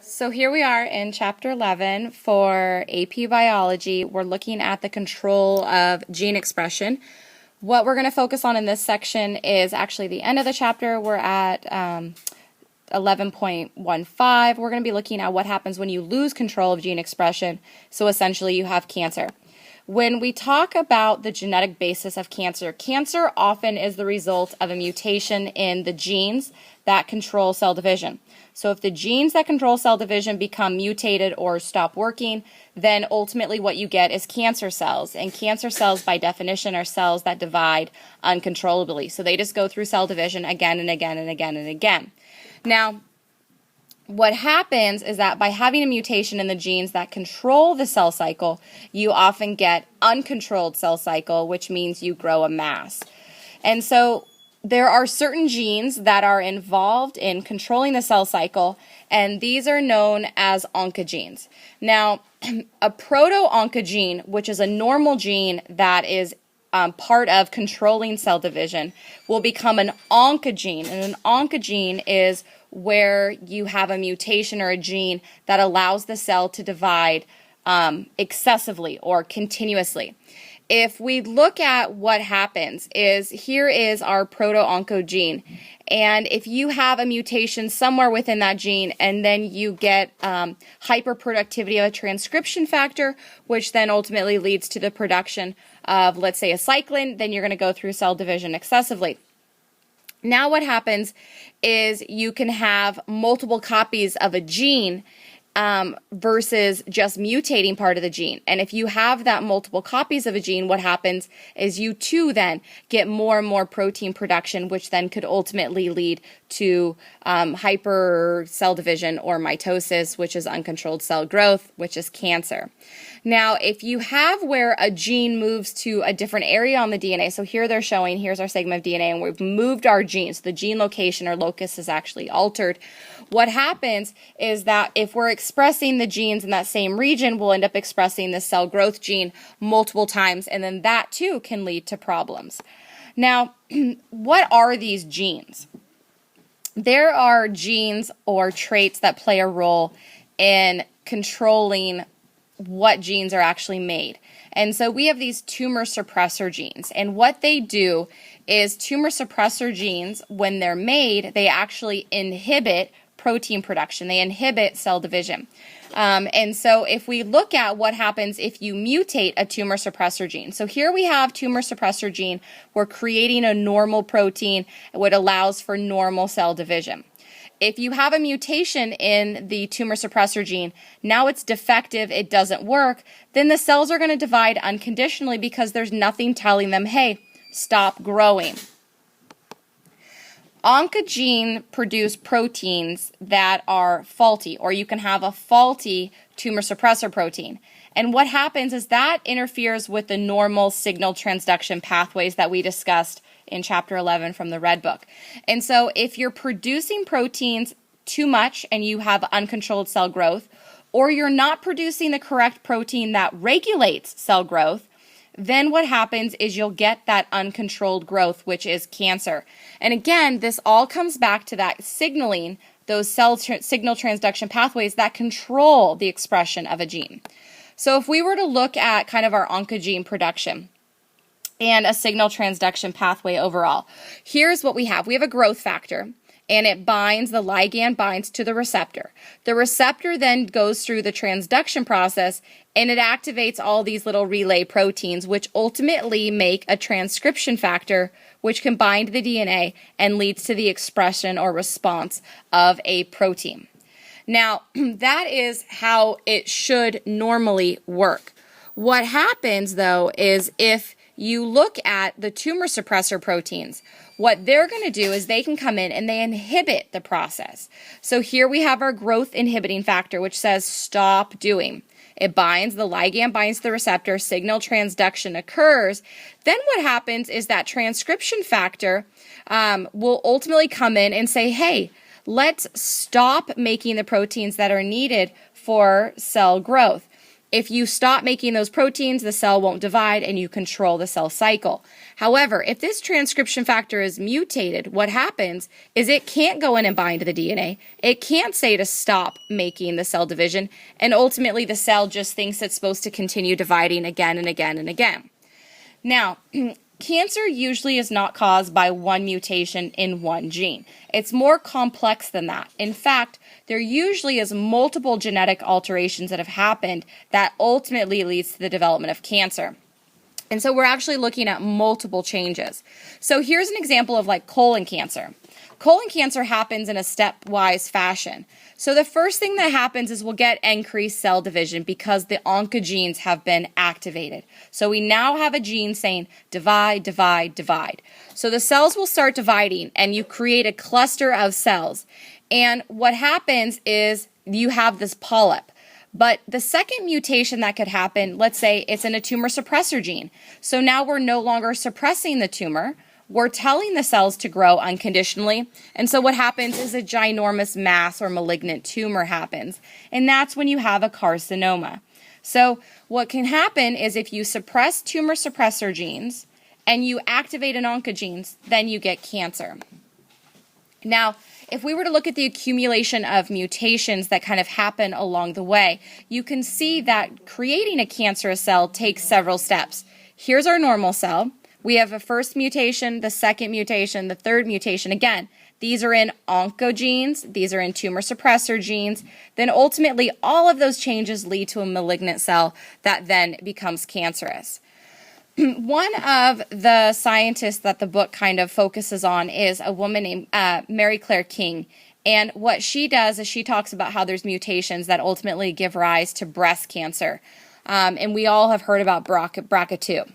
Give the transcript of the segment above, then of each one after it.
So here we are in chapter 11 for AP Biology. We're looking at the control of gene expression. What we're going to focus on in this section is actually the end of the chapter. We're at 11.15. We're going to be looking at what happens when you lose control of gene expression. So essentially you have cancer. When we talk about the genetic basis of cancer, cancer often is the result of a mutation in the genes that control cell division. So if the genes that control cell division become mutated or stop working, then ultimately what you get is cancer cells. And cancer cells, by definition, are cells that divide uncontrollably. So they just go through cell division again and again and again and again. Now, what happens is that by having a mutation in the genes that control the cell cycle, you often get uncontrolled cell cycle, which means you grow a mass. And so there are certain genes that are involved in controlling the cell cycle, and these are known as oncogenes. Now, a proto-oncogene, which is a normal gene that is part of controlling cell division, will become an oncogene. And an oncogene is where you have a mutation or a gene that allows the cell to divide excessively or continuously. If we look at what happens is, here is our proto-oncogene, and if you have a mutation somewhere within that gene and then you get hyperproductivity of a transcription factor, which then ultimately leads to the production of, let's say, a cyclin, then you're going to go through cell division excessively. Now what happens is you can have multiple copies of a gene versus just mutating part of the gene. And if you have that multiple copies of a gene, what happens is you too then get more and more protein production, which then could ultimately lead to hyper cell division or mitosis, which is uncontrolled cell growth, which is cancer. Now, if you have where a gene moves to a different area on the DNA, so here they're showing, here's our segment of DNA, and we've moved our gene, so the gene location or locus is actually altered. What happens is that if we're expressing the genes in that same region, we'll end up expressing the cell growth gene multiple times, and then that too can lead to problems. Now, what are these genes? There are genes or traits that play a role in controlling what genes are actually made. And so we have these tumor suppressor genes. And what they do is tumor suppressor genes, when they're made, they actually inhibit protein production. They inhibit cell division. And so if we look at what happens if you mutate a tumor suppressor gene. So here we have tumor suppressor gene. We're creating a normal protein, what allows for normal cell division. If you have a mutation in the tumor suppressor gene, now it's defective, it doesn't work, then the cells are going to divide unconditionally because there's nothing telling them, hey, stop growing. Oncogenes produce proteins that are faulty, or you can have a faulty tumor suppressor protein. And what happens is that interferes with the normal signal transduction pathways that we discussed in chapter 11 from the Red Book. And so if you're producing proteins too much and you have uncontrolled cell growth, or you're not producing the correct protein that regulates cell growth, then what happens is you'll get that uncontrolled growth, which is cancer. And again, this all comes back to that signaling, those signal transduction pathways that control the expression of a gene. So if we were to look at kind of our oncogene production and a signal transduction pathway overall, here's what we have. We have a growth factor, and it binds, the ligand binds to the receptor. The receptor then goes through the transduction process, and it activates all these little relay proteins, which ultimately make a transcription factor, which can bind the DNA and leads to the expression or response of a protein. Now, that is how it should normally work. What happens, though, is if you look at the tumor suppressor proteins, what they're going to do is they can come in and they inhibit the process. So here we have our growth inhibiting factor, which says stop doing. It binds, the ligand binds to the receptor, signal transduction occurs. Then what happens is that transcription factor will ultimately come in and say, hey, let's stop making the proteins that are needed for cell growth. If you stop making those proteins, the cell won't divide and you control the cell cycle. However, if this transcription factor is mutated, what happens is it can't go in and bind to the DNA. It can't say to stop making the cell division, and ultimately the cell just thinks it's supposed to continue dividing again and again and again. Now, cancer usually is not caused by one mutation in one gene. It's more complex than that. In fact, there usually is multiple genetic alterations that have happened that ultimately leads to the development of cancer. And so we're actually looking at multiple changes. So here's an example of like colon cancer. Colon cancer happens in a stepwise fashion. So the first thing that happens is we'll get increased cell division because the oncogenes have been activated. So we now have a gene saying divide, divide, divide. So the cells will start dividing and you create a cluster of cells. And what happens is you have this polyp. But the second mutation that could happen, let's say it's in a tumor suppressor gene. So now we're no longer suppressing the tumor. We're telling the cells to grow unconditionally. And so what happens is a ginormous mass or malignant tumor happens. And that's when you have a carcinoma. So what can happen is if you suppress tumor suppressor genes and you activate an oncogenes, then you get cancer. Now, if we were to look at the accumulation of mutations that kind of happen along the way, you can see that creating a cancerous cell takes several steps. Here's our normal cell. We have a first mutation, the second mutation, the third mutation. Again, these are in oncogenes, these are in tumor suppressor genes. Then ultimately, all of those changes lead to a malignant cell that then becomes cancerous. One of the scientists that the book kind of focuses on is a woman named Mary Claire King. And what she does is she talks about how there's mutations that ultimately give rise to breast cancer. And we all have heard about BRCA2.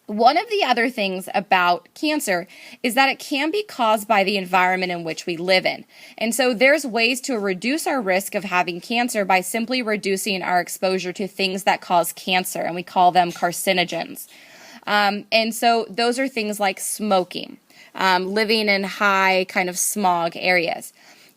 One of the other things about cancer is that it can be caused by the environment in which we live in. And so there's ways to reduce our risk of having cancer by simply reducing our exposure to things that cause cancer, and we call them carcinogens. And so those are things like smoking, living in high kind of smog areas.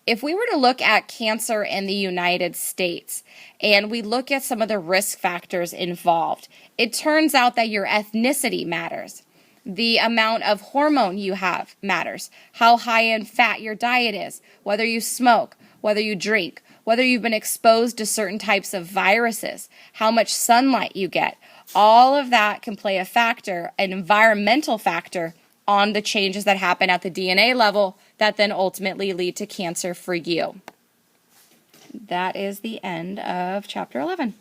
If we were to look at cancer in the United States and we look at some of the risk factors involved, it turns out that your ethnicity matters. The amount of hormone you have matters. How high in fat your diet is, whether you smoke, whether you drink, whether you've been exposed to certain types of viruses, how much sunlight you get. All of that can play a factor, an environmental factor, on the changes that happen at the DNA level that then ultimately lead to cancer for you. That is the end of chapter 11.